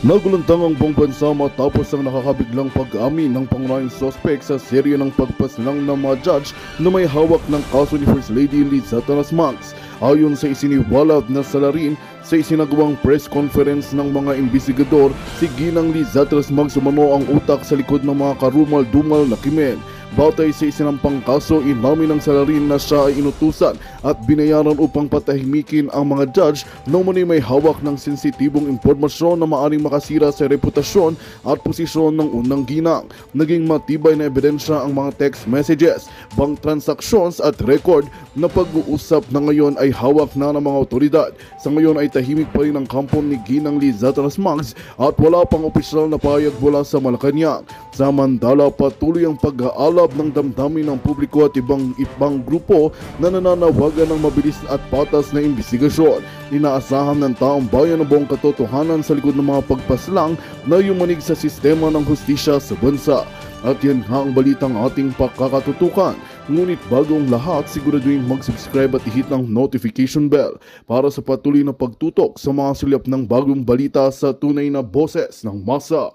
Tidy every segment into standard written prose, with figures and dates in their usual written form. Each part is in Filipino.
Nagulantang ang buong bansa matapos ang nakakabiglang pag-amin ng pangunahing suspect sa serye ng pagpaslang ng mga judge na may hawak ng kaso ni First Lady Liza Talasmags. Ayon sa isiniwalat na salarin sa isinagawang press conference ng mga investigador, si Ginang Liza Talasmags umano ang utak sa likod ng mga karumal-dumal na krimen. Batay sa isinampang kaso, inamin ng salarin na siya ay inutusan at binayaran upang patahimikin ang mga judge na umano'y may hawak ng sensitibong impormasyon na maaaring makasira sa reputasyon at posisyon ng unang ginang. Naging matibay na ebidensya ang mga text messages, bank transactions at record na pag-uusap na ngayon ay hawak na ng mga otoridad. Sa ngayon ay tahimik pa rin ang kampo ni Ginang Liza Talasmags at wala pang opisyal na pahayag mula sa Malacanang. Samantala, patuloy ang pag-aalab ng damdamin ng publiko at ibang grupo na nananawagan ng mabilis at patas na investigasyon. Inaasahan ng taong bayan ang buong katotohanan sa likod ng mga pagpaslang na yumanig sa sistema ng hustisya sa bansa. At yan nga ang balitang ating pakakatutukan. Ngunit bagong lahat, siguraduhin mag-subscribe at i-hit ng notification bell para sa patuloy na pagtutok sa mga silip ng bagong balita sa tunay na boses ng masa.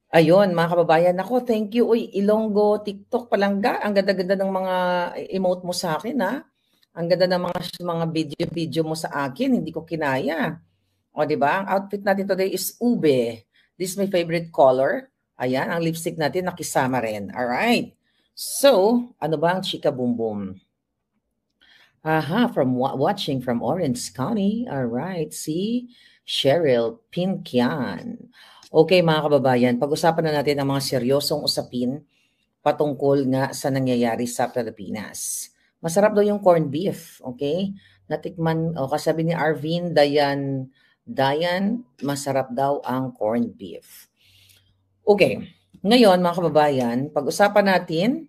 Ayun, mga kababayan, ako, thank you. Uy, Ilonggo, TikTok, palangga. Ang ganda-ganda ng mga emote mo sa akin, ha? Ang ganda ng mga video mo sa akin. Hindi ko kinaya. O, di ba? Ang outfit natin today is ube. This is my favorite color. Ayan, ang lipstick natin nakisama rin. Alright. So, ano ba ang chika boom boom? Aha, from watching from Orange County. Alright, si Cheryl Pinkian. Okay mga kababayan, pag-usapan na natin ang mga seryosong usapin patungkol nga sa nangyayari sa Pilipinas. Masarap daw yung corned beef, okay? Natikman, kasabi ni Arvin, Dayan, masarap daw ang corned beef. Okay, ngayon mga kababayan, pag-usapan natin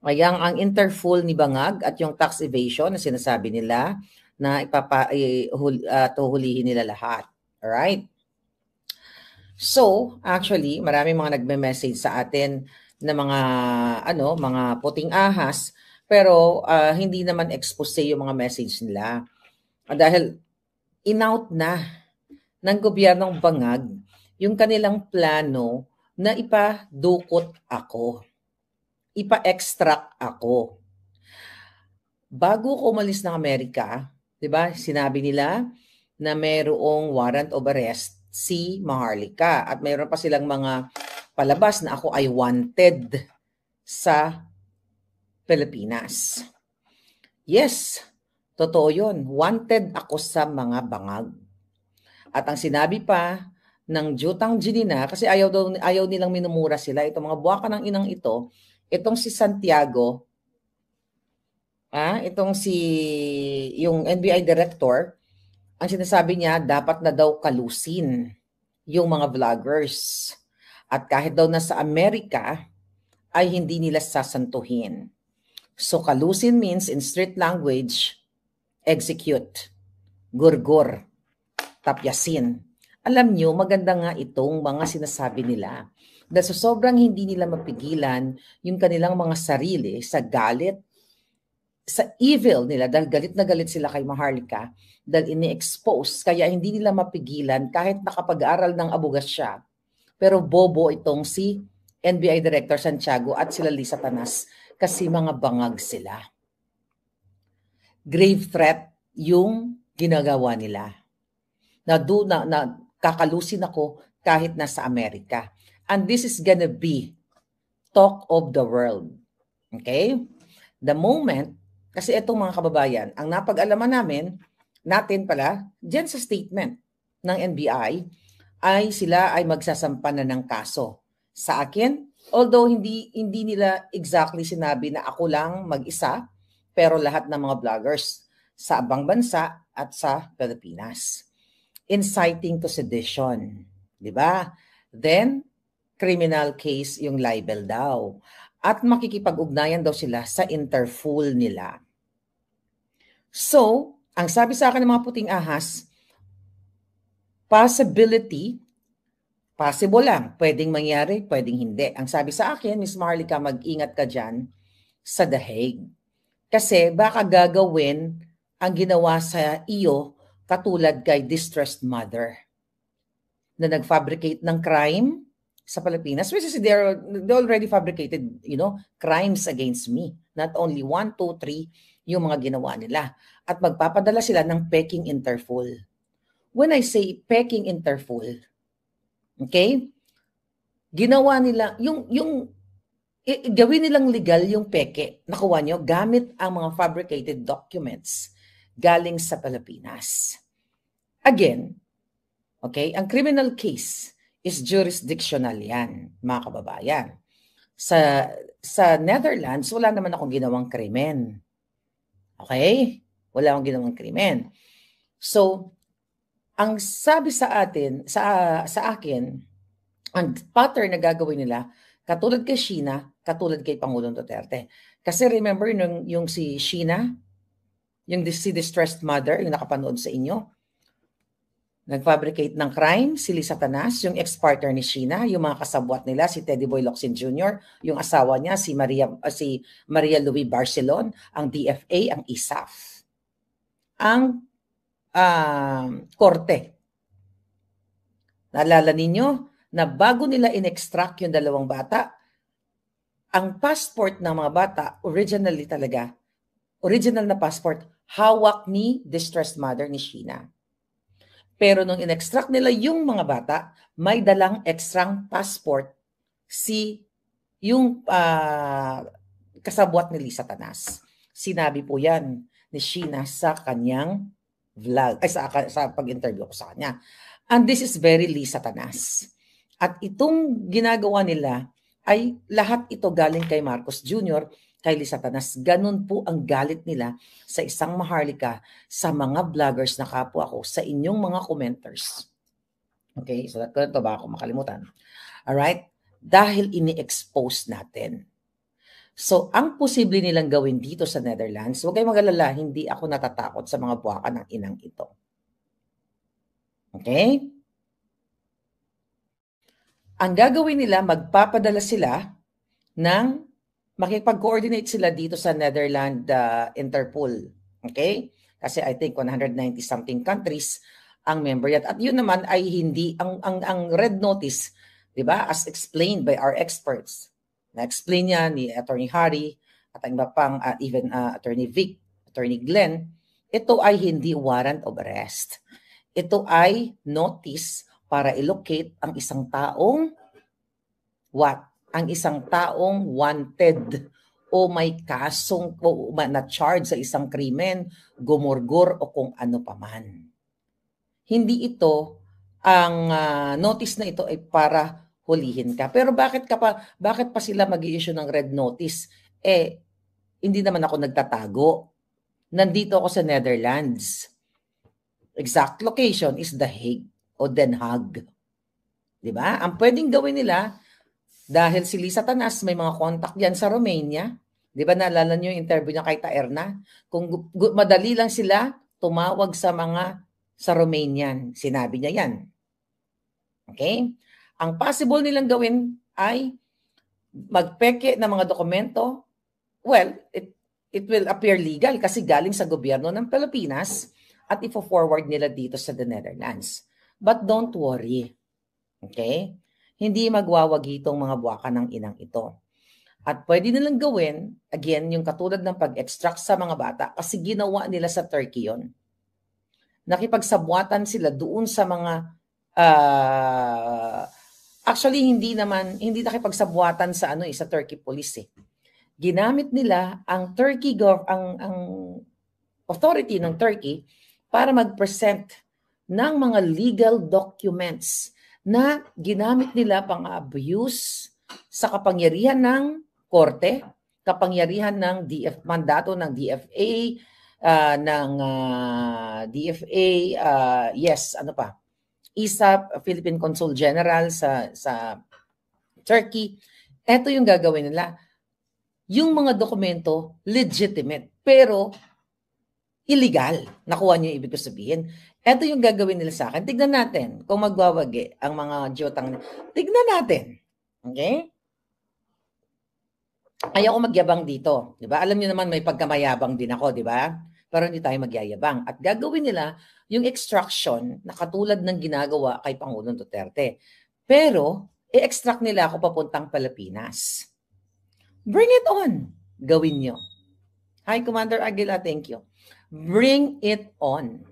ang Interfool ni Bangag at yung tax evasion na sinasabi nila na tuhulihin nila lahat. Alright? So, actually, marami mga nagme-message sa atin na mga puting ahas, pero hindi naman expose yung mga message nila. Dahil in-out na ng gobyernong Bangag yung kanilang plano na ipadukot ako, ipa-extract ako. Bago ko umalis ng Amerika, 'di ba? Sinabi nila na mayroong warrant of arrest si Maharlika at mayroon pa silang mga palabas na ako ay wanted sa Pilipinas. Yes, totoo yun. Wanted ako sa mga bangag. At ang sinabi pa ng Jutang Ginina, kasi ayaw nilang minumura sila, itong mga buwaka ng inang ito, itong si Santiago, yung NBI director, ang sinasabi niya, dapat na daw kalusin yung mga vloggers. At kahit daw nasa Amerika, ay hindi nila sasantuhin. So kalusin means, in street language, execute, gurgur, tapyasin. Alam nyo, maganda nga itong mga sinasabi nila. Dahil sa sobrang hindi nila mapigilan yung kanilang mga sarili sa galit, sa evil nila, dahil galit na galit sila kay Maharlika, dahil ini-expose, kaya hindi nila mapigilan kahit nakapag-aral ng abogasya. Pero bobo itong si NBI Director Santiago at sila Lisa Tanas kasi mga bangag sila. Grave threat yung ginagawa nila. Na kakalusin ako kahit nasa Amerika. And this is gonna be talk of the world. Okay? The moment, kasi itong mga kababayan, ang napag-alaman natin pala, dyan sa statement ng NBI, ay sila ay magsasampa na ng kaso. Sa akin, although hindi nila exactly sinabi na ako lang mag-isa, pero lahat ng mga vloggers sa abang bansa at sa Pilipinas. Inciting to sedition. Diba? Then, criminal case yung libel daw. At makikipag-ugnayan daw sila sa Interfool nila. So, ang sabi sa akin ng mga puting ahas, possibility, possible lang. Pwedeng mangyari, pwedeng hindi. Ang sabi sa akin, Miss Marlica, mag-ingat ka dyan sa The Hague. Kasi baka gagawin ang ginawa sa iyo katulad kay distressed mother na nag-fabricate ng crime sa Pilipinas, which is they already fabricated, crimes against me. Not only 1, 2, 3 yung mga ginawa nila. At magpapadala sila ng Peking Interpol. When I say Peking Interpol, okay, ginawa nila, gawin nilang legal yung peke. Nakuha nyo, gamit ang mga fabricated documents galing sa Pilipinas. Again, okay, ang criminal case is jurisdictional yan, mga kababayan. Sa Netherlands, wala naman akong ginawang krimen. Okay? Wala akong ginawang krimen. So, ang sabi sa atin, sa akin, ang pattern na gagawin nila, katulad kay Sheena, katulad kay Pangulong Duterte. Kasi remember, yung si Sheena, yung si distressed mother, yung nakapanood sa inyo, nag-fabricate ng crime, si Lisa Tanas, yung ex-partner ni Sheena, yung mga kasabwat nila, si Teddy Boy Locsin Jr., yung asawa niya, si Maria Louie Barcelon, ang DFA, ang ISAF. Ang korte. Naalala ninyo na bago nila in-extract yung dalawang bata, ang passport ng mga bata, original na passport, hawak ni distressed mother ni Sheena. Pero nung in-extract nila yung mga bata, may dalang extrang passport yung kasabwat ni Lisa Tanas. Sinabi po yan ni Sheena sa kanyang vlog, sa pag-interview ko sa kanya. And this is very Lisa Tanas. At itong ginagawa nila ay lahat ito galing kay Marcos Jr., kay Lisa Tanas. Ganun po ang galit nila sa isang Maharlika, sa mga vloggers na kapwa ko, sa inyong mga commenters. Okay, so ito ba ako makalimutan? Alright? Dahil ini-expose natin. So, ang posible nilang gawin dito sa Netherlands, huwag kayong mag-alala, hindi ako natatakot sa mga buwakan ng inang ito. Okay? Ang gagawin nila, magpapadala sila ng makipag-coordinate sila dito sa Netherlands Interpol. Okay? Kasi I think 190-something countries ang member yan. At yun naman ay hindi, ang red notice, di ba, as explained by our experts, na-explain niya ni Attorney Harry at ang iba pang even Attorney Vic, Attorney Glenn, ito ay hindi warrant of arrest. Ito ay notice para i-locate ang isang taong ang isang taong wanted o may kasong o na-charge sa isang krimen, gumurgur o kung ano paman. Hindi ito, ang notice na ito ay para hulihin ka. Pero bakit pa sila mag-i-issue ng red notice? Hindi naman ako nagtatago. Nandito ako sa Netherlands. Exact location is The Hague o Den Haag. Diba? Ang pwedeng gawin nila, dahil si Lisa Tanas may mga contact yan sa Romania. Di ba naalala nyo yung interview niya kay Taerna? Kung madali lang sila, tumawag sa Romanian. Sinabi niya yan. Okay? Ang possible nilang gawin ay magpeke ng mga dokumento. Well, it will appear legal kasi galing sa gobyerno ng Pilipinas at ifo-forward nila dito sa the Netherlands. But don't worry. Okay? Hindi magwawagi itong mga buwakan ng inang ito. At pwede nilang gawin, again, yung katulad ng pag-extract sa mga bata kasi ginawa nila sa Turkey yun. Nakipagsabuatan sila doon sa mga actually hindi nakipagsabuatan sa sa Turkey police. Ginamit nila ang Turkey ang authority ng Turkey para mag-present ng mga legal documents na ginamit nila pang-abuse sa kapangyarihan ng korte, kapangyarihan ng mandato ng DFA, ISAF, Philippine Consul General sa Turkey. Ito yung gagawin nila. Yung mga dokumento, legitimate. Pero illegal. Nakuha niyo yung ibig ko sabihin. Ito yung gagawin nila sa akin. Tignan natin kung magwawagi ang mga jotang. Tignan natin. Okay? Ayoko magyabang dito. Di ba? Alam niyo naman may pagkamayabang din ako, di ba? Pero hindi tayo magyayabang. At gagawin nila yung extraction na katulad ng ginagawa kay Pangulong Duterte. Pero, i-extract nila ako papuntang Pilipinas. Bring it on. Gawin nyo. Hi, Commander Aguila. Thank you. Bring it on.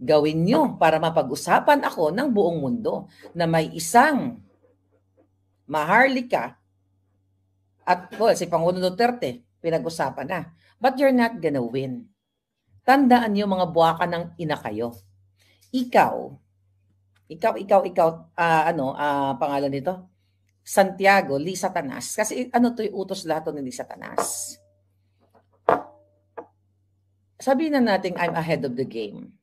Gawin nyo para mapag-usapan ako ng buong mundo na may isang Maharlika at si Pangulong Duterte, pinag-usapan na. But you're not gonna win. Tandaan nyo mga buwaka ng ina kayo. Pangalan nito? Santiago, Lee Satanas. Kasi utos lahat ni Lee Satanas. Sabihin na natin, I'm ahead of the game.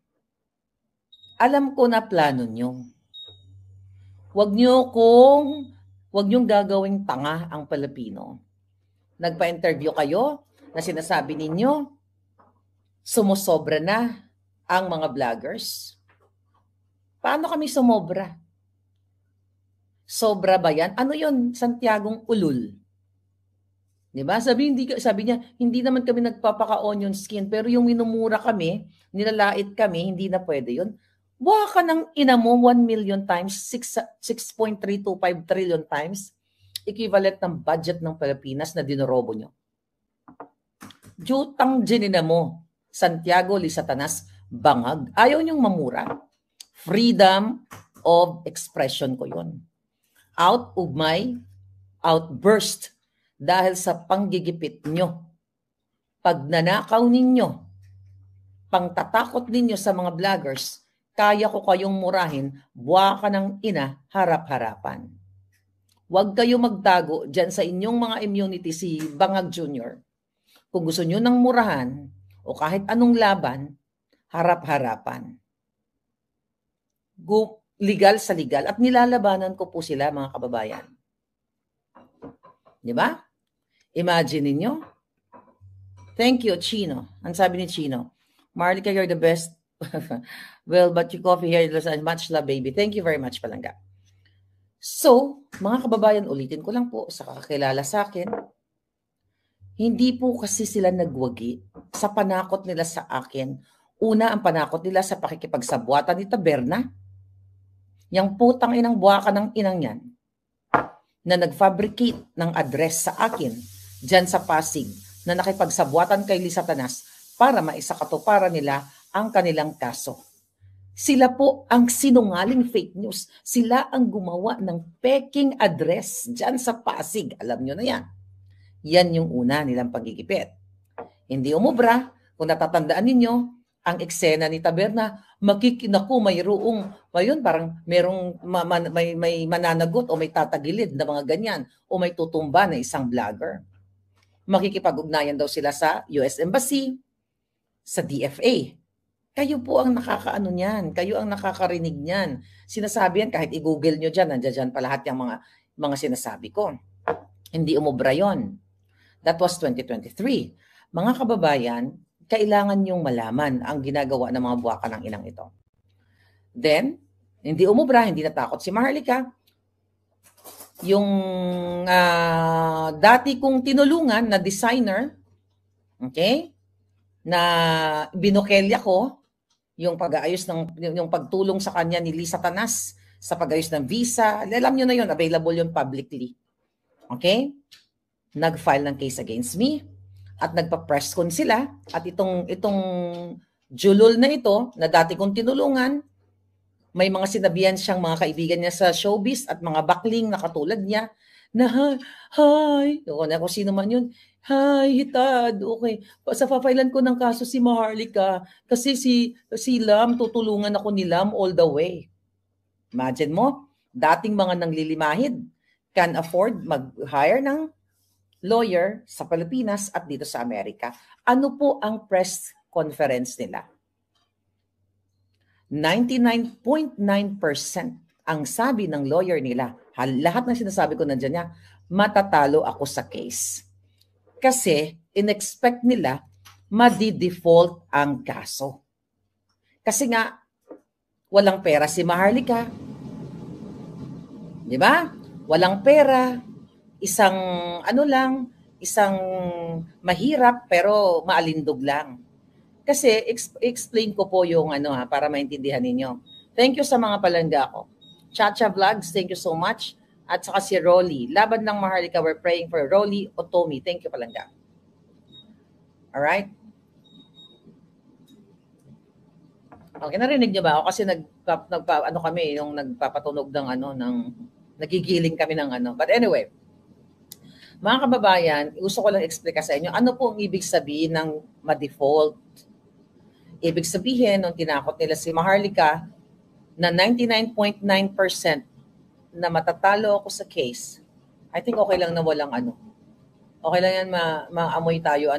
Alam ko na plano nyo. Huwag niyong gagawing tanga ang Pilipino. Nagpa-interview kayo na sinasabi ninyo, sumusobra na ang mga vloggers. Paano kami sumobra? Sobra ba yan? Ano yun? Santiagong ulul. Diba? Sabi niya, hindi naman kami nagpapaka-onion skin, pero yung minumura kami, nilalait kami, hindi na pwede yun. Buha ka ng ina mo 1 million times, 6.325 trillion times, equivalent ng budget ng Pilipinas na dinorobo nyo. Jutang ginina mo, Santiago, Lee Satanas, bangag. Ayaw nyong mamura. Freedom of expression ko yun. Out of my outburst dahil sa panggigipit nyo, pagnanakaw ninyo, pangtatakot ninyo sa mga vloggers, kaya ko kayong murahin, buwa ka ng ina, harap-harapan. Huwag kayo magtago dyan sa inyong mga immunity, si Bangag Jr. Kung gusto nyo ng murahan o kahit anong laban, harap-harapan. Legal sa legal. At nilalabanan ko po sila, mga kababayan. Di ba? Imagine ninyo. Thank you, Chino. Ang sabi ni Chino, Marlica, you're the best. Well, but your coffee here is much love, baby. Thank you very much, Palangga. So, mga kababayan, ulitin ko lang po sa kakakilala sa akin, hindi po kasi sila nagwagi sa panakot nila sa akin. Una, ang panakot nila sa pakikipagsabwatan ni Taberna. Yang putang inang buwaka ng inang yan na nag-fabricate ng address sa akin dyan sa Pasig na nakipagsabwatan kay Lee Satanas para maisakatuparan nila ang kanilang kaso. Sila po ang sinungaling fake news. Sila ang gumawa ng peking address dyan sa Pasig. Alam nyo na yan. Yan yung una nilang pagigipit. Hindi umubra. Kung natatandaan ninyo, ang eksena ni Taberna, makikinaku, mayroong, ayun, parang may mananagot o may tatagilid na mga ganyan o may tutumba na isang vlogger. Makikipag-ugnayan daw sila sa US Embassy, sa DFA. Kayo po ang nakakaano niyan. Kayo ang nakakarinig niyan. Sinasabi yan, kahit i-google nyo dyan, nandiyan dyan pa lahat yung mga sinasabi ko. Hindi umubra yon. That was 2023. Mga kababayan, kailangan nyong malaman ang ginagawa ng mga buwaka ng inang ito. Then, hindi umubra, hindi natakot si Maharlika. Yung dati kong tinulungan na designer, okay, na binukelya ko, yung pag-aayos yung pagtulong sa kanya ni Lee Satanas sa pag-ayos ng visa. Alam nyo na yun, available yun publicly. Okay? Nag-file ng case against me at nagpa-press con sila at itong julol na ito na dati kong tinulungan, may mga sinabihan siyang mga kaibigan niya sa showbiz at mga bakling na katulad niya na hi, kung sino man yun, hi, Hitad, okay. Sa-failan ko ng kaso si Maharlika kasi si Lam, tutulungan ako ni Lam all the way. Imagine mo, dating mga nanglilimahid can afford mag-hire ng lawyer sa Pilipinas at dito sa Amerika. Ano po ang press conference nila? 99.9% ang sabi ng lawyer nila, lahat ng sinasabi ko nandiyan niya, matatalo ako sa case. Kasi in-expect nila madi-default ang kaso. Kasi nga, walang pera si Maharlika. Di ba? Walang pera, isang isang mahirap pero maalindog lang. Kasi explain ko po yung para maintindihan ninyo. Thank you sa mga palangga ko. Chacha Vlogs, thank you so much. At saka si Rolly. Laban ng Maharlika, we're praying for Rolly Otomi. Thank you palangga. Alright? Okay, narinig niyo ba ako? Kasi nagpapatunog ng nagigiling kami ng But anyway, mga kababayan, gusto ko lang explain sa inyo, ano po ang ibig sabihin ng ma-default? Ibig sabihin, nung tinakot nila si Maharlika, na 99.9% na matatalo ako sa case, I think okay lang na walang Okay lang yan, maamoy tayo,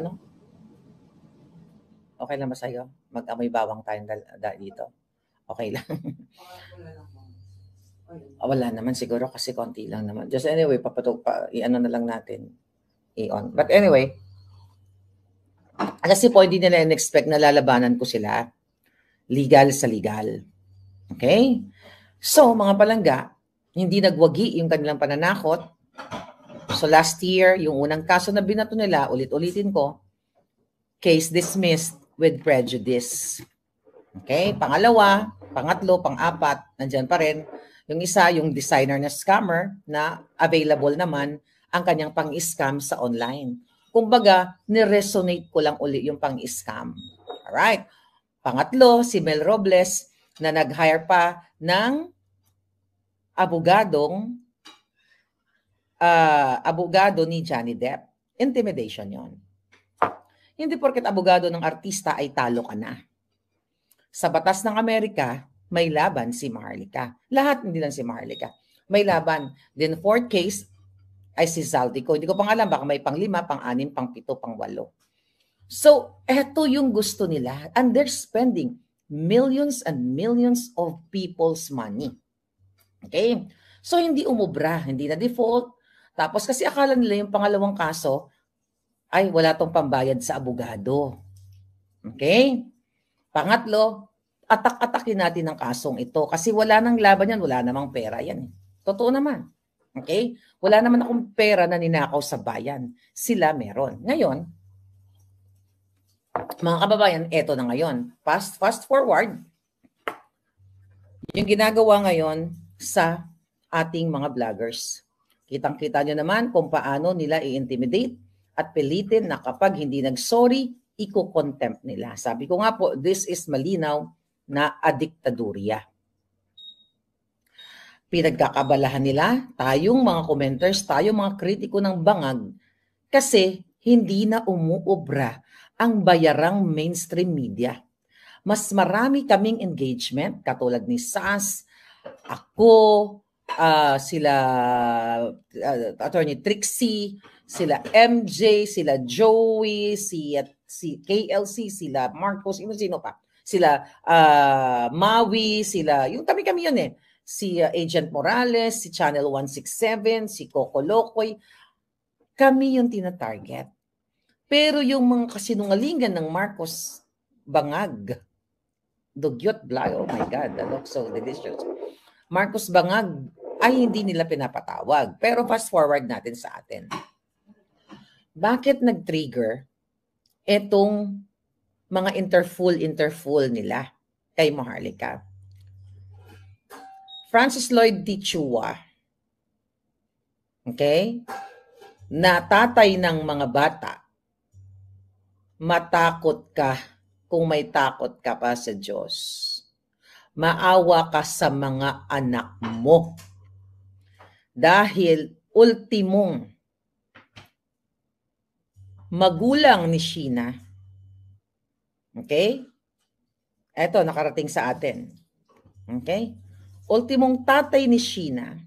Okay lang ba sa'yo? Mag-amoy bawang tayo dito. Okay lang. Wala naman siguro kasi konti lang naman. Just anyway, i-ano na lang natin. I-on. But anyway, kasi po hindi nila in-expect na lalabanan ko sila. Legal sa legal. Okay? So, mga palangga, hindi nagwagi yung kanilang pananakot. So, last year, yung unang kaso na binato nila, ulit-ulitin ko, case dismissed with prejudice. Okay? Pangalawa, pangatlo, pang-apat, nandyan pa rin. Yung isa, yung designer na scammer na available naman ang kanyang pang-scam sa online. Kumbaga, ni-resonate ko lang uli yung pang-scam. Alright? Pangatlo, si Mel Robles na nag-hire pa ng abogado ni Johnny Depp. Intimidation yon. Hindi porket abogado ng artista ay talo ka na. Sa batas ng Amerika, may laban si Maharlika. Lahat, hindi lang si Maharlika. May laban. Then fourth case ay si Zaldico. Hindi ko pang alam, baka may pang-5, pang-6, pang-7, pang-8. So, eto yung gusto nila. And they're spending millions and millions of people's money. Okay? So, hindi umubra, hindi na default. Tapos kasi akala nila yung pangalawang kaso, ay wala tong pambayad sa abogado. Okay? Pangatlo, atak-atakin natin ang kasong ito kasi wala nang laban yan, wala namang pera yan. Totoo naman. Okay? Wala naman akong pera na ninakaw sa bayan. Sila meron. Ngayon, mga kababayan, eto na ngayon. Fast forward. Yung ginagawa ngayon sa ating mga vloggers. Kitang-kita nyo naman kung paano nila i-intimidate at pilitin na kapag hindi nag-sorry, iko-contempt nila. Sabi ko nga po, this is malinaw na adiktadurya. Pinagkakabalahan nila, tayong mga commenters, tayong mga kritiko ng bangag, kasi hindi na umuobra ang bayarang mainstream media. Mas marami kaming engagement, katulad ni SAS, ako, sila Attorney Trixie, sila MJ, sila Joey, si KLC, sila Marcos, sino pa? Sila Maui, sila, yung kami yun eh. Si Agent Morales, si Channel 167, si Coco Locoy. Kami yung tina-target. Pero yung mga kasinungalingan ng Marcos Bangag, Dugyot Vlog, oh my God, that looks so delicious. Marcos Bangag ay hindi nila pinapatawag. Pero fast forward natin sa atin. Bakit nag-trigger etong mga interfool nila kay Maharlika? Francis Lloyd Tichua, okay, na tatay ng mga bata, matakot ka kung may takot ka pa sa Diyos. Maawa ka sa mga anak mo. Dahil ultimong magulang ni Sheena, okay? Eto, nakarating sa atin. Okay? Ultimong tatay ni Sheena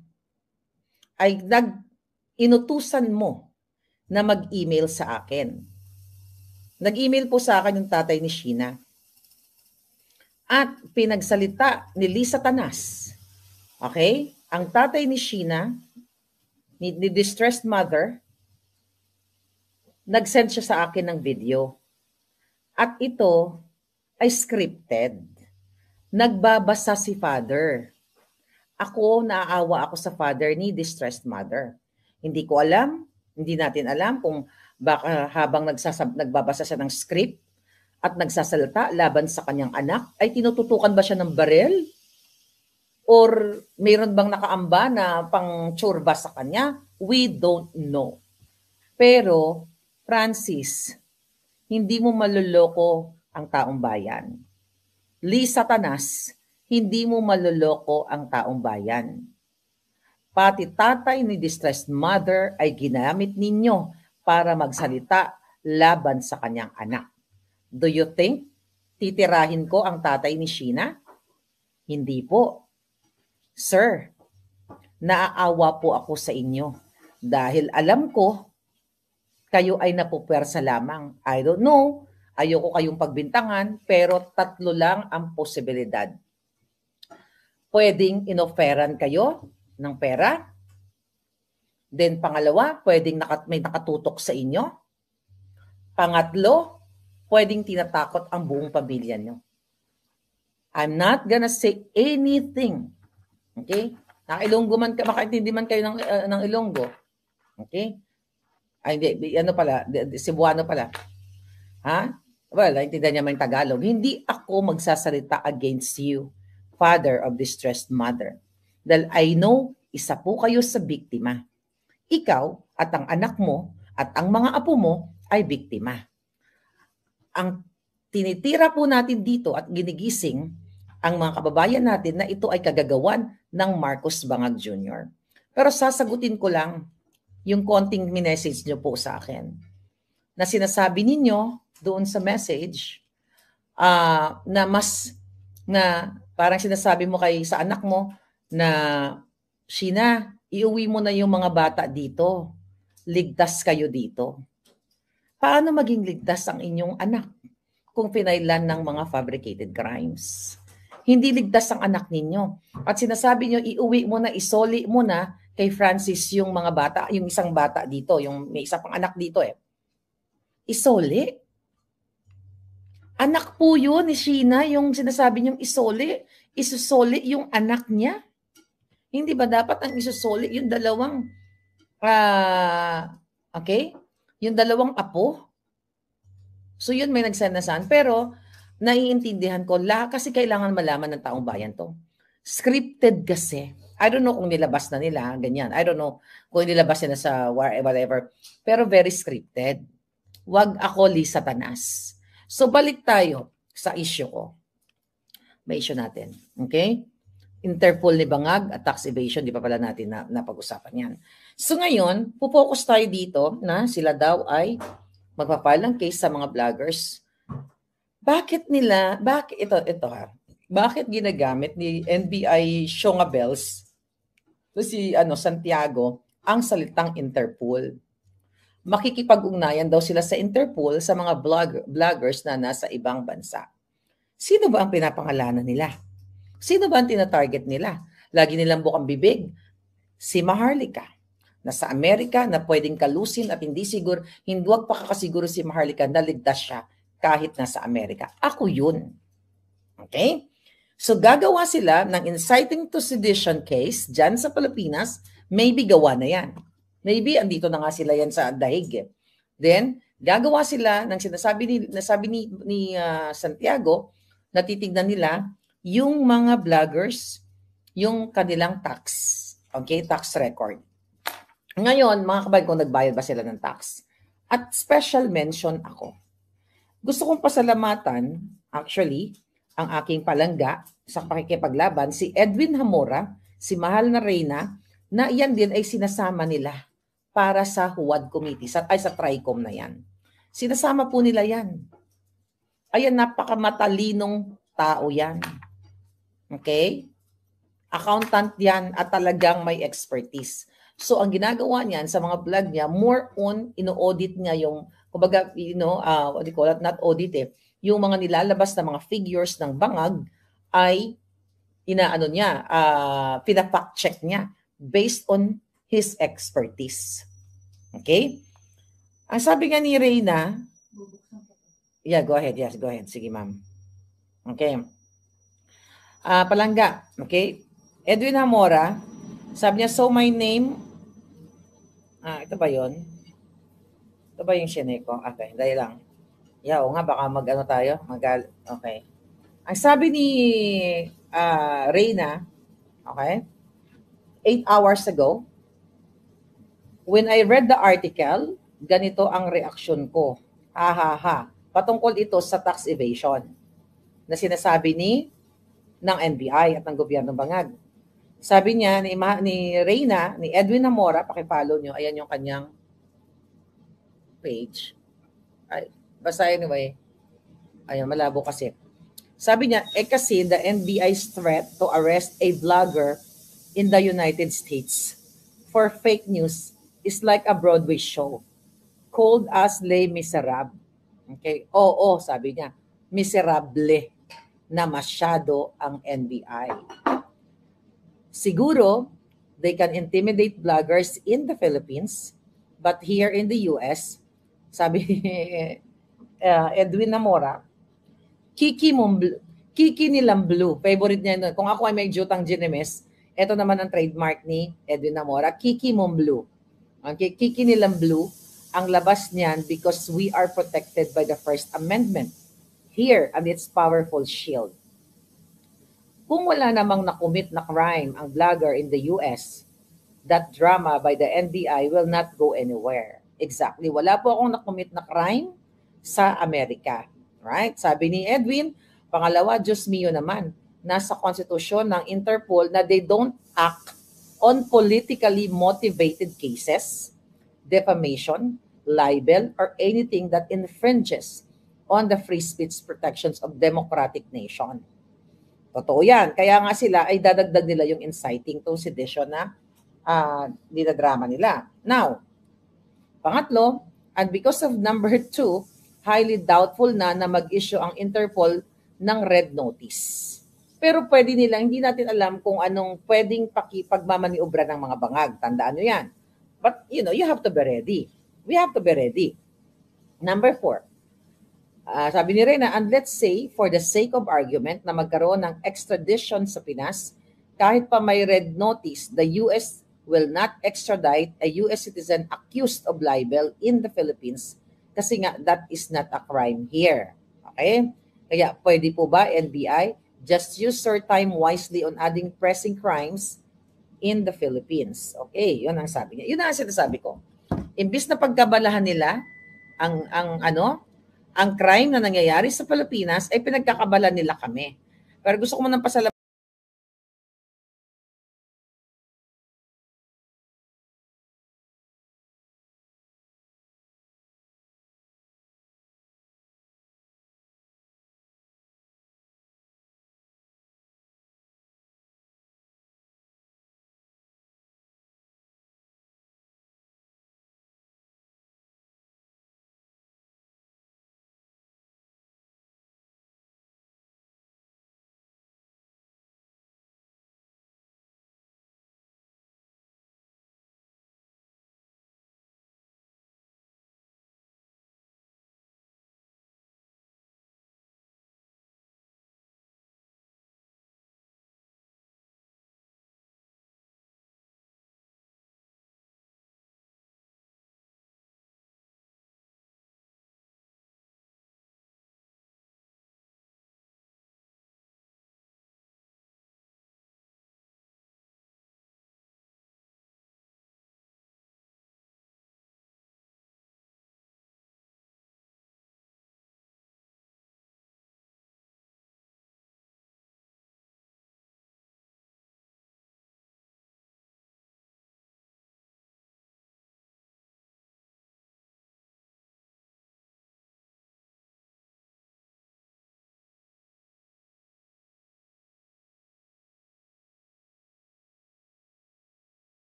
ay inutusan mo na mag-email sa akin. Nag-email po sa akin yung tatay ni Sheena. At pinagsalita ni Lisa Tanas. Okay? Ang tatay ni Sheena, ni distressed mother, nag-send siya sa akin ng video At ito ay scripted. Nagbabasa si father. Ako, naaawa ako sa father ni distressed mother. Hindi ko alam, hindi natin alam kung baka habang nagbabasa siya ng script at nagsasalita laban sa kanyang anak, ay tinututukan ba siya ng barel? Or mayroon bang nakaamba na pang tsurba sa kanya? We don't know. Pero, Francis, hindi mo maluloko ang taong bayan. Lee Satanas, hindi mo maluloko ang taong bayan. Pati tatay ni distressed mother ay ginamit ninyo para magsalita laban sa kanyang anak. Do you think titirahin ko ang tatay ni Sheena? Hindi po. Sir, naaawa po ako sa inyo dahil alam ko kayo ay napupwersa lamang. I don't know, ayoko kayong pagbintangan, pero 3 lang ang posibilidad. Pwedeng inoferan kayo ng pera. Then pangalawa, pwedeng may nakatutok sa inyo. Pangatlo, pwedeng tinatakot ang buong pamilya nyo. I'm not gonna say anything. Okay? Naka-Ilonggo man, makaintindi man kayo ng Ilonggo. Okay? Ay, hindi, ano pala, Cebuano pala. Ha? Well, naintindihan niya man yung Tagalog. Hindi ako magsasalita against you, father of distressed mother. Dahil I know, isa po kayo sa biktima. Ikaw at ang anak mo at ang mga apo mo ay biktima. Ang tinitira po natin dito at ginigising ang mga kababayan natin na ito ay kagagawan ng Marcos Bangag Jr. Pero sasagutin ko lang yung konting message nyo po sa akin na sinasabi ninyo doon sa message na parang sinasabi mo sa anak mo na Sheena, iuwi mo na yung mga bata dito. Ligtas kayo dito. Paano maging ligtas ang inyong anak kung pinailan ng mga fabricated crimes? Hindi ligtas ang anak ninyo. At sinasabi nyo, iuwi mo na, isoli mo na kay Francis yung mga bata, yung isang bata dito, yung may isa pang anak dito Isoli? Anak po yun ni Sheena, yung sinasabi niyong isoli. Isusoli yung anak niya. Hindi ba dapat ang isusoli yung dalawang, yung dalawang apo? So yun may nagsend na saan. Pero naiintindihan ko, kasi kailangan malaman ng taong bayan to. Scripted kasi. I don't know kung nilabas na nila, ganyan. I don't know kung nilabas na sa whatever. Pero very scripted. Wag ako Lee Satanas. So balik tayo sa issue ko. May issue natin. Okay? Interpol ni Bangag at tax evasion, di pa pala natin napag-usapan yan. So ngayon, pupokus tayo dito na sila daw ay magpapile ng case sa mga vloggers. Bakit ginagamit ni NBI Shongabels si Santiago ang salitang Interpol? Makikipag-ugnayan daw sila sa Interpol sa mga vloggers na nasa ibang bansa. Sino ba ang pinapangalanan nila? Sino ba ang tinatarget nila? Lagi nilang bukang bibig. Si Maharlika, na sa Amerika na pwedeng kalusin at hindi wag pa kakasiguro si Maharlika na ligtas siya kahit nasa Amerika. Ako yun. Okay? So gagawa sila ng inciting to sedition case dyan sa Pilipinas, maybe gawa na yan. Maybe andito na nga sila yan sa dahig. Then, gagawa sila ng sinasabi ni Santiago, na titignan nila yung mga vloggers, yung kanilang tax. Okay, tax record. Ngayon, mga kabayan ko, nagbayad ba sila ng tax? At special mention ako. Gusto kong pasalamatan, actually, ang aking palangga sa pakikipaglaban, si Edwin Hamora, si Mahal na Reyna, na yan din ay sinasama nila para sa HUAD committee, sa TRICOM na yan. Sinasama po nila yan. Ayan, napakamatalinong tao yan. Okay? Accountant yan at talagang may expertise. So, ang ginagawa niyan sa mga vlog niya, more on, ino-audit niya yung, kumbaga, what do you call it? Not audit yung mga nilalabas na mga figures ng Bangag ay pina-fact check niya based on his expertise. Okay? Ang sabi nga ni Reyna, Yeah, go ahead. Yes, go ahead. Sige, ma'am. Okay. Palangga. Okay. Edwin Hamora, sabi niya, so my name, ito ba yon? Ito ba yung shineko? Okay, dahil lang. Yeah, o nga, baka mag-ano tayo. Okay. Ang sabi ni Reyna, okay, 8 hours ago, when I read the article, ganito ang reaksyon ko. Ha ha ha. Patungkol ito sa tax evasion na sinasabi ng NBI at ng gobyernong Bangag. Sabi niya ni Reyna, ni Edwin Namora, pakipollow nyo, ayan yung kanyang page. Ay, basta anyway, ayan, malabo kasi. Sabi niya, kasi the NBI's threat to arrest a vlogger in the United States for fake news is like a Broadway show called as Les Miserables. Okay? Oo, sabi niya, miserable na masyado ang NBI. Siguro, they can intimidate vloggers in the Philippines, but here in the US, sabi Edwin Namora, Kiki nilang blue. Favorite niya yun. Kung ako ay may jutang ginemes, ito naman ang trademark ni Edwin Namora, Kiki mong blue. Okay, Kiki nilang blue, ang labas niyan because we are protected by the First Amendment here and its powerful shield. Kung wala namang nakumit na crime ang vlogger in the US, that drama by the NBI will not go anywhere. Exactly. Wala po akong nakumit na crime sa Amerika. Right? Sabi ni Edwin, pangalawa, Diyos mio naman, nasa konstitusyon ng Interpol na they don't act on politically motivated cases, defamation, libel, or anything that infringes on the free speech protections of democratic nation. Totoo yan. Kaya nga sila ay dadagdag nila yung inciting to sedition na dinadrama nila. Now, pangatlo, and because of number 2, highly doubtful na mag-issue ang Interpol ng red notice. Pero pwede nila, hindi natin alam kung anong pwedeng pagmamaniobra ng mga bangag. Tandaan nyo yan. But, you have to be ready. We have to be ready. Number 4, sabi ni Reyna, and let's say, for the sake of argument, na magkaroon ng extradition sa Pinas, kahit pa may red notice, the US will not extradite a US citizen accused of libel in the Philippines kasi nga that is not a crime here. Okay? Kaya pwede po ba, NBI, just use your time wisely on adding pressing crimes in the Philippines. Okay, yun ang sabi niya. Yun ang sinasabi ko. Imbis na pagkabalahan nila ang crime na nangyayari sa Pilipinas, ay pinagkakabalan nila kami. Pero gusto ko munang pasalamatan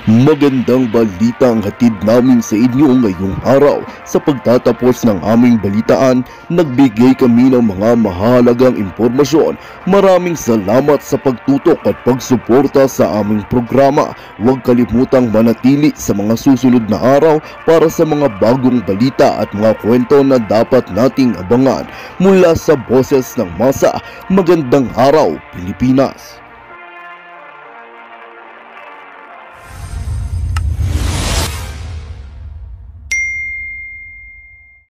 Magandang balita ang hatid namin sa inyo ngayong araw. Sa pagtatapos ng aming balitaan, nagbigay kami ng mga mahalagang impormasyon. Maraming salamat sa pagtutok at pagsuporta sa aming programa. Huwag kalimutang manatili sa mga susunod na araw para sa mga bagong balita at mga kwento na dapat nating abangan. Mula sa Boses ng Masa, magandang araw Pilipinas!